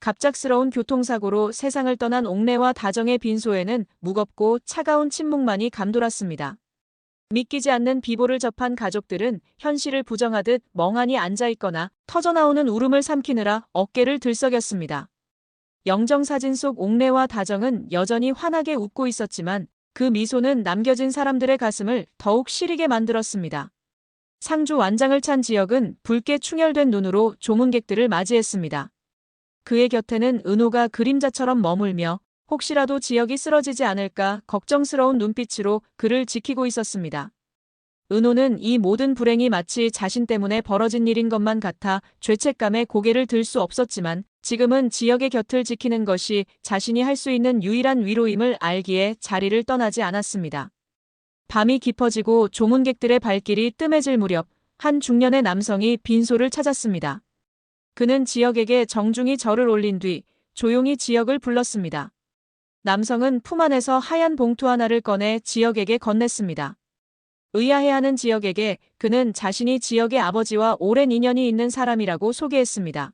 갑작스러운 교통사고로 세상을 떠난 옥내와 다정의 빈소에는 무겁고 차가운 침묵만이 감돌았습니다. 믿기지 않는 비보를 접한 가족들은 현실을 부정하듯 멍하니 앉아있거나 터져나오는 울음을 삼키느라 어깨를 들썩였습니다. 영정사진 속 옥내와 다정은 여전히 환하게 웃고 있었지만 그 미소는 남겨진 사람들의 가슴을 더욱 시리게 만들었습니다. 상주 완장을 찬 지역은 붉게 충혈된 눈으로 조문객들을 맞이했습니다. 그의 곁에는 은호가 그림자처럼 머물며 혹시라도 지역이 쓰러지지 않을까 걱정스러운 눈빛으로 그를 지키고 있었습니다. 은호는 이 모든 불행이 마치 자신 때문에 벌어진 일인 것만 같아 죄책감에 고개를 들 수 없었지만 지금은 지역의 곁을 지키는 것이 자신이 할 수 있는 유일한 위로임을 알기에 자리를 떠나지 않았습니다. 밤이 깊어지고 조문객들의 발길이 뜸해질 무렵 한 중년의 남성이 빈소를 찾았습니다. 그는 지역에게 정중히 절을 올린 뒤 조용히 지역을 불렀습니다. 남성은 품 안에서 하얀 봉투 하나를 꺼내 지역에게 건넸습니다. 의아해하는 지역에게 그는 자신이 지역의 아버지와 오랜 인연이 있는 사람이라고 소개했습니다.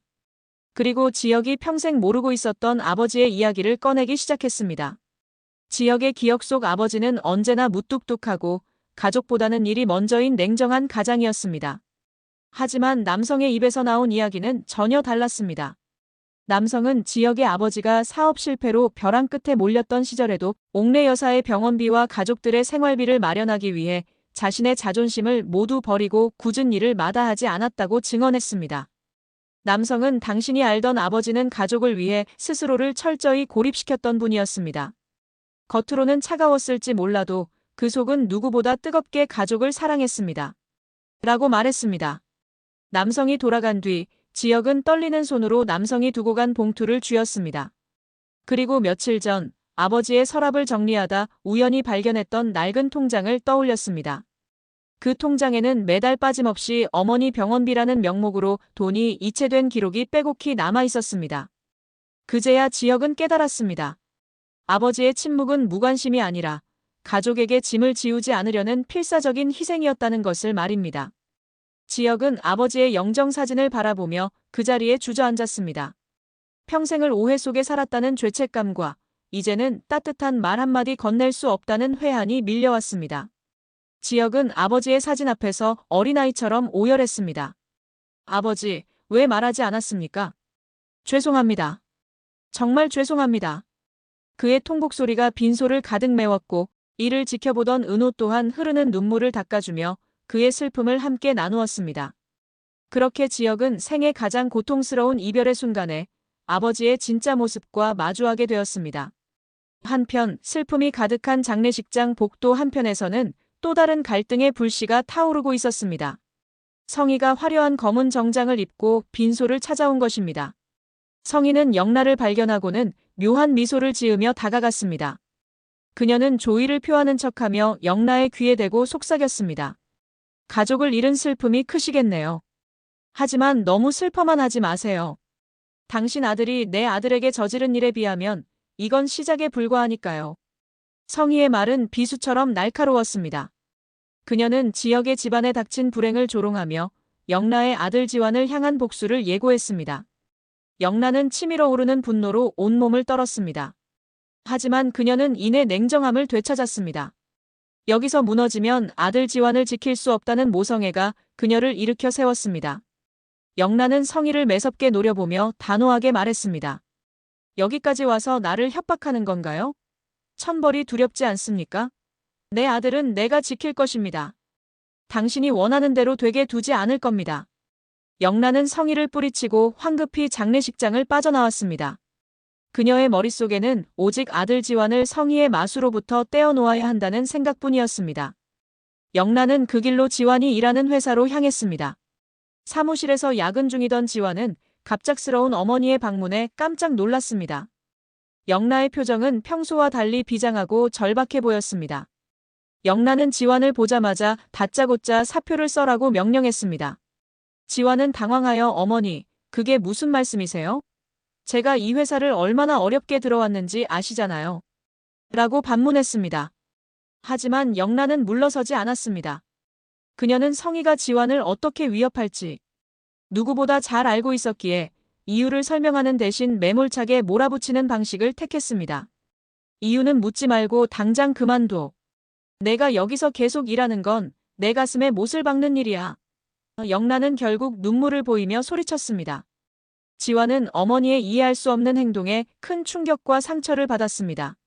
그리고 지역이 평생 모르고 있었던 아버지의 이야기를 꺼내기 시작했습니다. 지역의 기억 속 아버지는 언제나 무뚝뚝하고 가족보다는 일이 먼저인 냉정한 가장이었습니다. 하지만 남성의 입에서 나온 이야기는 전혀 달랐습니다. 남성은 지역의 아버지가 사업 실패로 벼랑 끝에 몰렸던 시절에도 옥내 여사의 병원비와 가족들의 생활비를 마련하기 위해 자신의 자존심을 모두 버리고 굳은 일을 마다하지 않았다고 증언했습니다. 남성은 당신이 알던 아버지는 가족을 위해 스스로를 철저히 고립시켰던 분이었습니다. 겉으로는 차가웠을지 몰라도 그 속은 누구보다 뜨겁게 가족을 사랑했습니다. 라고 말했습니다. 남성이 돌아간 뒤 지역은 떨리는 손으로 남성이 두고 간 봉투를 쥐었습니다. 그리고 며칠 전 아버지의 서랍을 정리하다 우연히 발견했던 낡은 통장을 떠올렸습니다. 그 통장에는 매달 빠짐없이 어머니 병원비라는 명목으로 돈이 이체된 기록이 빼곡히 남아 있었습니다. 그제야 지역은 깨달았습니다. 아버지의 침묵은 무관심이 아니라 가족에게 짐을 지우지 않으려는 필사적인 희생이었다는 것을 말입니다. 지역은 아버지의 영정사진을 바라보며 그 자리에 주저앉았습니다. 평생을 오해 속에 살았다는 죄책감과 이제는 따뜻한 말 한마디 건넬 수 없다는 회한이 밀려왔습니다. 지역은 아버지의 사진 앞에서 어린아이처럼 오열했습니다. 아버지, 왜 말하지 않았습니까? 죄송합니다. 정말 죄송합니다. 그의 통곡 소리가 빈소를 가득 메웠고 이를 지켜보던 은호 또한 흐르는 눈물을 닦아주며 그의 슬픔을 함께 나누었습니다. 그렇게 지역은 생애 가장 고통스러운 이별의 순간에 아버지의 진짜 모습과 마주하게 되었습니다. 한편 슬픔이 가득한 장례식장 복도 한편에서는 또 다른 갈등의 불씨가 타오르고 있었습니다. 성희가 화려한 검은 정장을 입고 빈소를 찾아온 것입니다. 성희는 영란을 발견하고는 묘한 미소를 지으며 다가갔습니다. 그녀는 조의를 표하는 척하며 영란의 귀에 대고 속삭였습니다. 가족을 잃은 슬픔이 크시겠네요. 하지만 너무 슬퍼만 하지 마세요. 당신 아들이 내 아들에게 저지른 일에 비하면 이건 시작에 불과하니까요. 성희의 말은 비수처럼 날카로웠습니다. 그녀는 지역의 집안에 닥친 불행을 조롱하며 영란의 아들 지환을 향한 복수를 예고했습니다. 영란은 치밀어 오르는 분노로 온몸을 떨었습니다. 하지만 그녀는 이내 냉정함을 되찾았습니다. 여기서 무너지면 아들 지환을 지킬 수 없다는 모성애가 그녀를 일으켜 세웠습니다. 영란은 성희를 매섭게 노려보며 단호하게 말했습니다. 여기까지 와서 나를 협박하는 건가요? 천벌이 두렵지 않습니까? 내 아들은 내가 지킬 것입니다. 당신이 원하는 대로 되게 두지 않을 겁니다. 영란은 성희를 뿌리치고 황급히 장례식장을 빠져나왔습니다. 그녀의 머릿속에는 오직 아들 지환을 성희의 마수로부터 떼어놓아야 한다는 생각뿐이었습니다. 영란은 그 길로 지환이 일하는 회사로 향했습니다. 사무실에서 야근 중이던 지환은 갑작스러운 어머니의 방문에 깜짝 놀랐습니다. 영란의 표정은 평소와 달리 비장하고 절박해 보였습니다. 영란은 지환을 보자마자 다짜고짜 사표를 써라고 명령했습니다. 지환은 당황하여 어머니, 그게 무슨 말씀이세요? 제가 이 회사를 얼마나 어렵게 들어왔는지 아시잖아요. 라고 반문했습니다. 하지만 영란은 물러서지 않았습니다. 그녀는 성희가 지환을 어떻게 위협할지 누구보다 잘 알고 있었기에 이유를 설명하는 대신 매몰차게 몰아붙이는 방식을 택했습니다. 이유는 묻지 말고 당장 그만둬. 내가 여기서 계속 일하는 건 내 가슴에 못을 박는 일이야. 영란은 결국 눈물을 보이며 소리쳤습니다. 지화는 어머니의 이해할 수 없는 행동에 큰 충격과 상처를 받았습니다.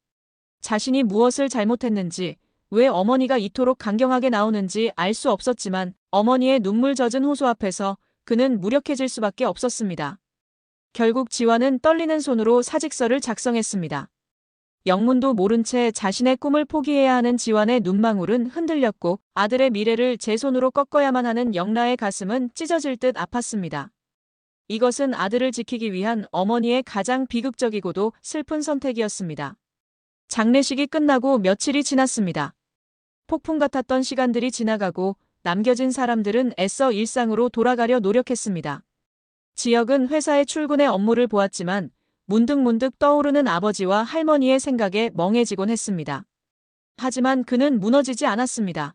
자신이 무엇을 잘못했는지, 왜 어머니가 이토록 강경하게 나오는지 알 수 없었지만 어머니의 눈물 젖은 호소 앞에서 그는 무력해질 수밖에 없었습니다. 결국 지화는 떨리는 손으로 사직서를 작성했습니다. 영문도 모른 채 자신의 꿈을 포기해야 하는 지환의 눈망울은 흔들렸고 아들의 미래를 제 손으로 꺾어야만 하는 영라의 가슴은 찢어질 듯 아팠습니다. 이것은 아들을 지키기 위한 어머니의 가장 비극적이고도 슬픈 선택이었습니다. 장례식이 끝나고 며칠이 지났습니다. 폭풍 같았던 시간들이 지나가고 남겨진 사람들은 애써 일상으로 돌아가려 노력했습니다. 지혁은 회사에 출근해 업무를 보았지만 문득문득 떠오르는 아버지와 할머니의 생각에 멍해지곤 했습니다. 하지만 그는 무너지지 않았습니다.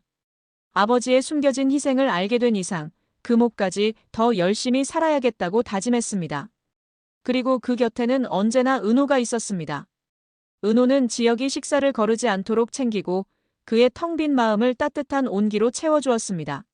아버지의 숨겨진 희생을 알게 된 이상 그 몫까지 더 열심히 살아야겠다고 다짐했습니다. 그리고 그 곁에는 언제나 은호가 있었습니다. 은호는 지혁이 식사를 거르지 않도록 챙기고 그의 텅 빈 마음을 따뜻한 온기로 채워주었습니다.